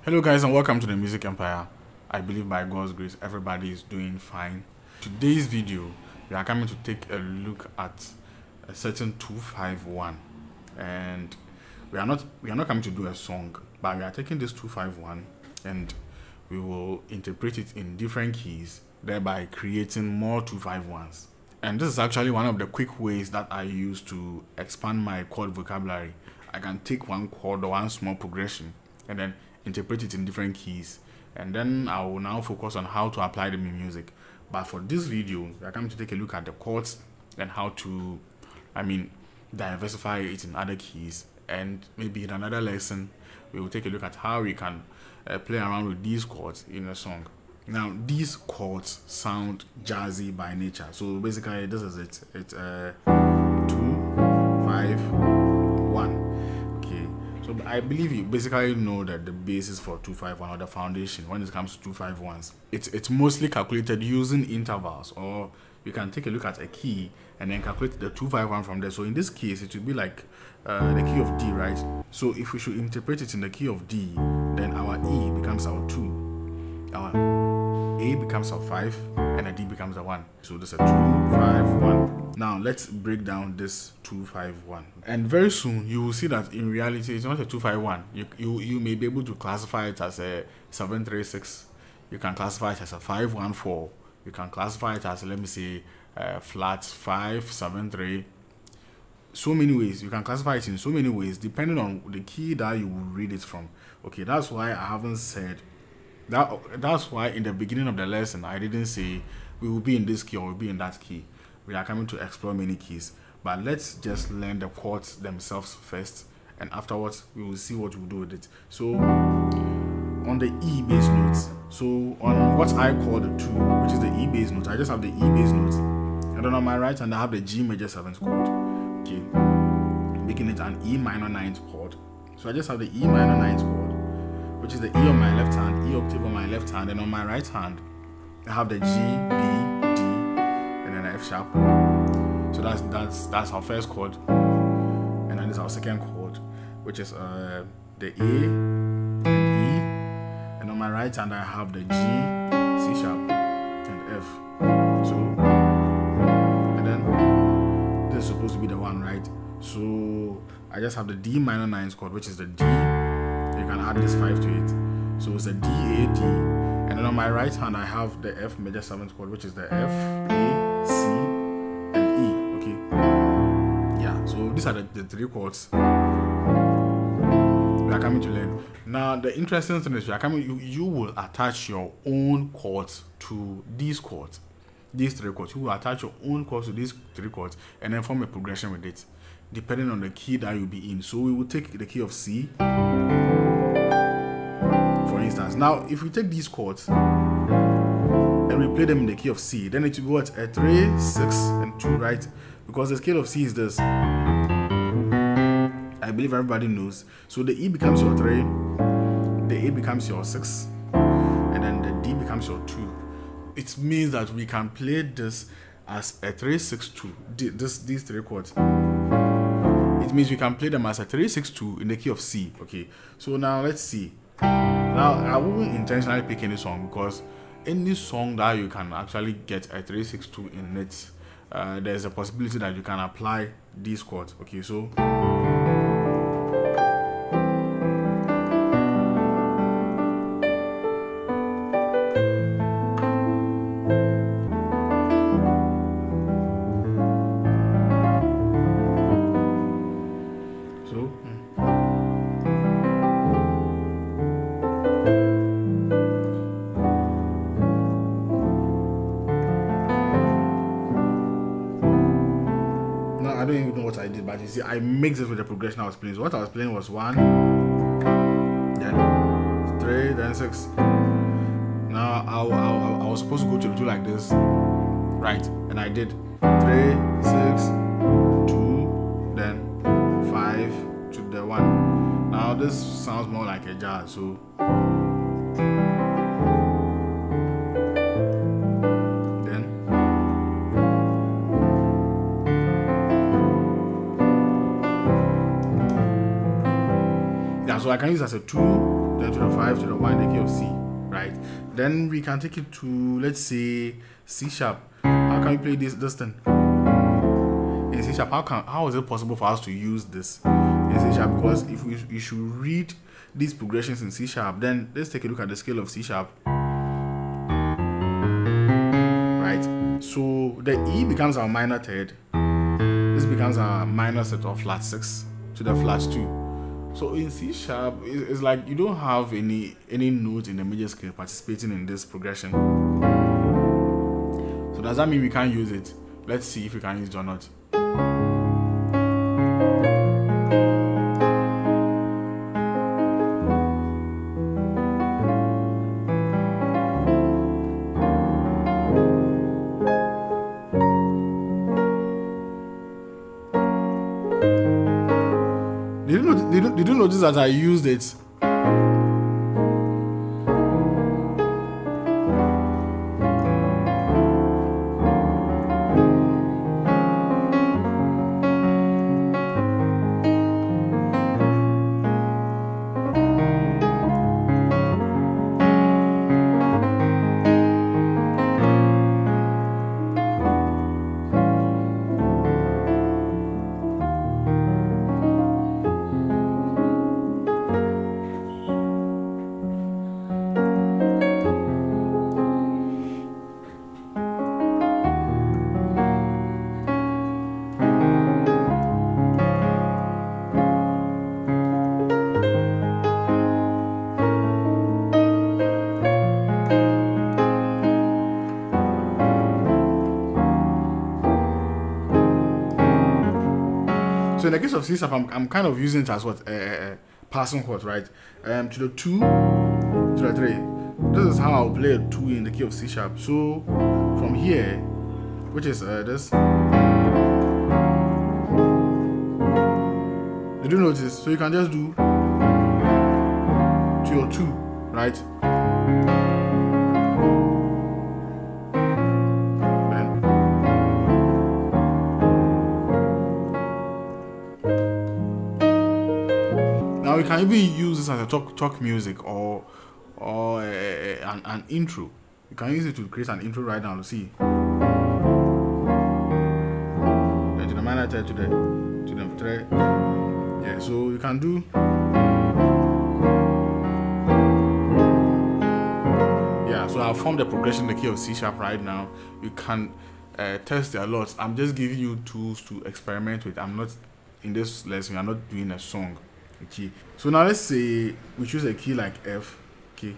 Hello guys and welcome to the Music Empire. I believe by God's grace everybody is doing fine. Today's video we are coming to take a look at a certain 251, and we are not coming to do a song, but we are taking this 251 and we will interpret it in different keys, thereby creating more 251s. And this is actually one of the quick ways that I use to expand my chord vocabulary. I can take one chord or one small progression and then interpret it in different keys, and then I will now focus on how to apply them in music. But for this video, we are coming to take a look at the chords and how to, diversify it in other keys. And maybe in another lesson, we will take a look at how we can play around with these chords in a song. Now, these chords sound jazzy by nature. So basically, this is it. It's 2, 5, 1. So I believe you basically know that the basis for 251, or the foundation when it comes to 251s, it's mostly calculated using intervals, or you can take a look at a key and then calculate the 251 from there. So in this case, it will be like the key of D, right? So if we should interpret it in the key of D, then our E becomes our 2, our A becomes our 5, and a D becomes a 1. So this is a 2, 5, 1. Now let's break down this 251, and very soon you will see that in reality it's not a 251. You may be able to classify it as a 736. You can classify it as a 514. You can classify it as, let me say, flat 573. So many ways you can classify it in, so many ways depending on the key that you will read it from. Okay, that's why I haven't said that. That's why in the beginning of the lesson I didn't say we will be in this key or we'll be in that key. We are coming to explore many keys, but let's just learn the chords themselves first, and afterwards we will see what we'll do with it. So on the E bass notes, so on what I call the 2, which is the E bass note, I just have the E bass notes, and then on my right hand I have the G major 7th chord, okay, making it an E minor 9th chord. So I just have the E minor 9th chord, which is the E on my left hand, E octave on my left hand, and on my right hand I have the G, B, and then F sharp. So that's our first chord, and then this is our second chord, which is the A and E, and on my right hand I have the G, C sharp, and F. So, and then this is supposed to be the 1, right? So I just have the D minor 9th chord, which is the D. You can add this 5 to it, so it's a D, A, D. And then on my right hand I have the F major 7th chord, which is the F, A, C, and E. Okay. Yeah, so these are the 3 chords we are coming to learn. Now the interesting thing is you will attach your own chords to these chords, these 3 chords. You will attach your own chords to these 3 chords and then form a progression with it, depending on the key that you'll be in. So we will take the key of C, for instance. Now if we take these chords and we play them in the key of C, then it will go at a 3, 6, and 2, right? Because the scale of C is this. I believe everybody knows. So the E becomes your 3, the A becomes your 6, and then the D becomes your 2. It means that we can play this as a 3, 6, 2. These 3 chords. It means we can play them as a 3, 6, 2 in the key of C. Okay. So now let's see. Now I won't intentionally pick any song, because any song that you can actually get a 3, 6, 2 in it, there's a possibility that you can apply these chords. Okay, so I don't even know what I did, but you see, I mixed it with the progression I was playing. So what I was playing was 1, then 3, then 6. Now I was supposed to go to the 2 like this, right? And I did 3, 6, 2, then 5 to the 1. Now this sounds more like a jazz, so so I can use as a 2, then to the 5, to the 1, the key of C, right? Then we can take it to, let's say, C sharp. How can we play this thing in C sharp? How is it possible for us to use this in C sharp? Because if we should read these progressions in C sharp, then let's take a look at the scale of C sharp, right? So the E becomes our minor third. This becomes our minor set of flat 6 to the flat 2. So in C sharp, it's like you don't have any note in the major scale participating in this progression. So does that mean we can't use it? Let's see if we can use it or not. Did you notice that I used it? So in the case of C sharp, I'm kind of using it as what passing chord, right? To the 2, to the 3. This is how I'll play a 2 in the key of C sharp. So from here, which is this. Did you notice? So you can just do to your 2, right? We can even use this as a talk music or an intro. You can use it to create an intro right now. To see. Then to the minor third, to the third. Yeah, so you can do. Yeah, so I've formed the progression in the key of C sharp right now. You can test it a lot. I'm just giving you tools to experiment with. I'm not in this lesson. I'm not doing a song. Okay, so now let's say we choose a key like F. Okay,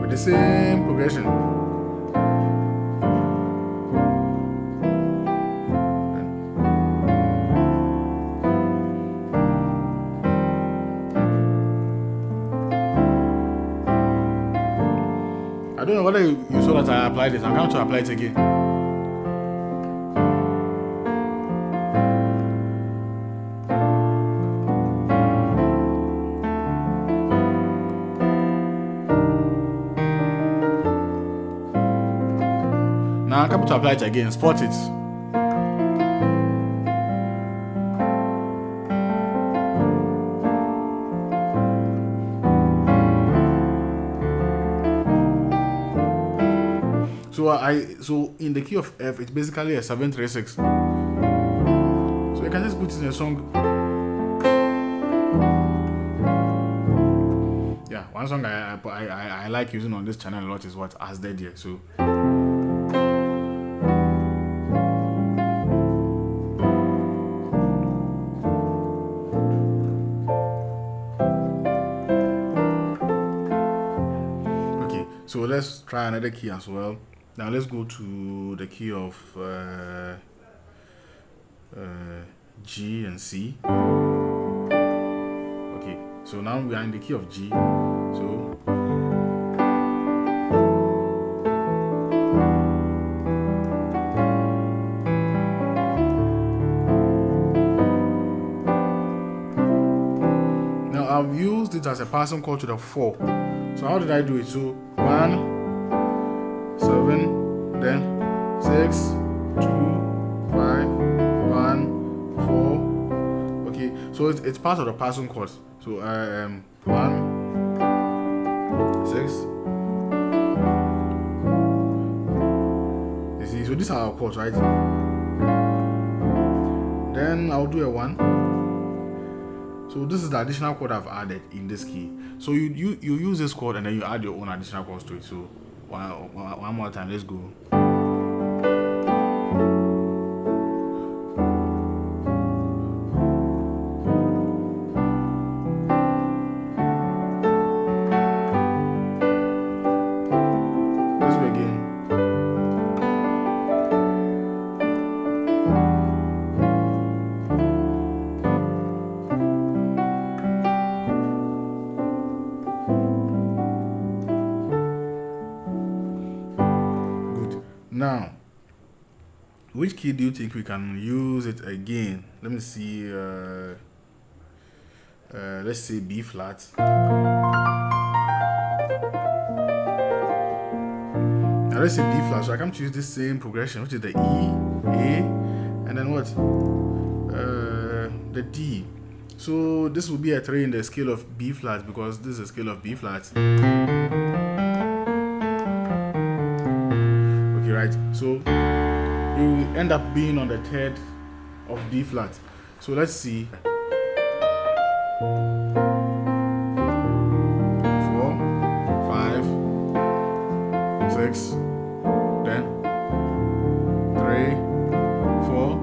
with the same progression. I don't know whether you saw that I applied this. I'm going to apply it again. Now I'm going to apply it again. Spot it. So in the key of F, it's basically a 736. So you can just put it in a song. Yeah, one song I like using on this channel a lot is what As Dead Here. So okay, so let's try another key as well. Now let's go to the key of G and C. Okay, so now we are in the key of G. So now I've used it as a passing chord to the 4. So how did I do it? So 1, 7, then 6, 2, So it's part of the passing chords. So 1, 6. You see, so these are our chords, right? Then I'll do a 1. So this is the additional chord I've added in this key. So you use this chord and then you add your own additional chords to it. So one more time, let's go. Now, which key do you think we can use it again? Let me see. Let's say B flat. Now let's say B flat. So I can choose this same progression, which is the E, A, and then what? The D. So this will be a 3 in the scale of B flat because this is a scale of B flat. Right, so you end up being on the 3rd of B flat. So let's see. 4, 5, 6, then 3, 4.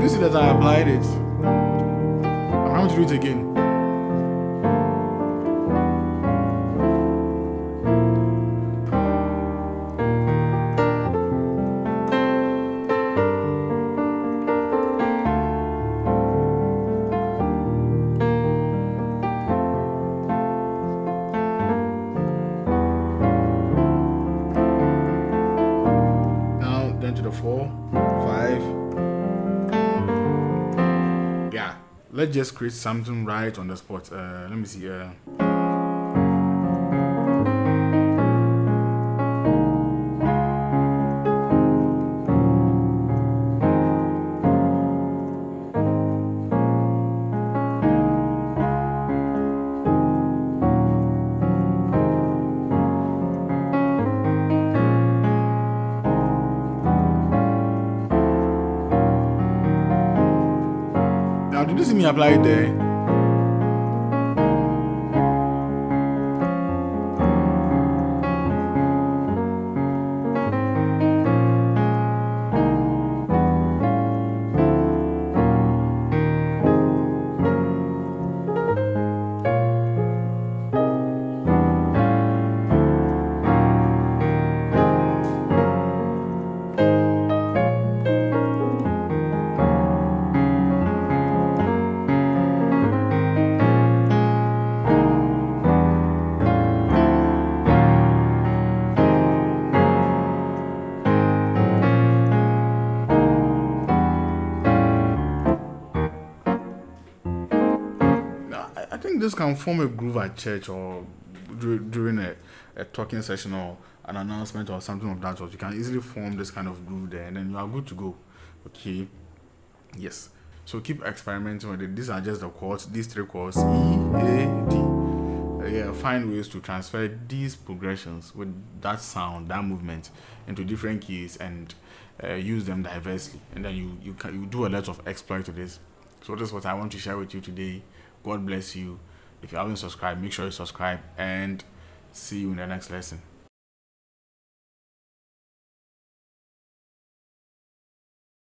You see that I applied it. I'm going to do it again. Now then to the 4, 5. Let's just create something right on the spot. Let me see. Did you see me apply it there? I think this can form a groove at church or during a talking session or an announcement or something of that sort. You can easily form this kind of groove there and then you are good to go. Okay. Yes. So keep experimenting with it. These are just the chords, these 3 chords, E, A, D. Find ways to transfer these progressions with that sound, that movement into different keys and use them diversely. And then you do a lot of exploit to this. So this is what I want to share with you today. God bless you. If you haven't subscribed, make sure you subscribe and see you in the next lesson.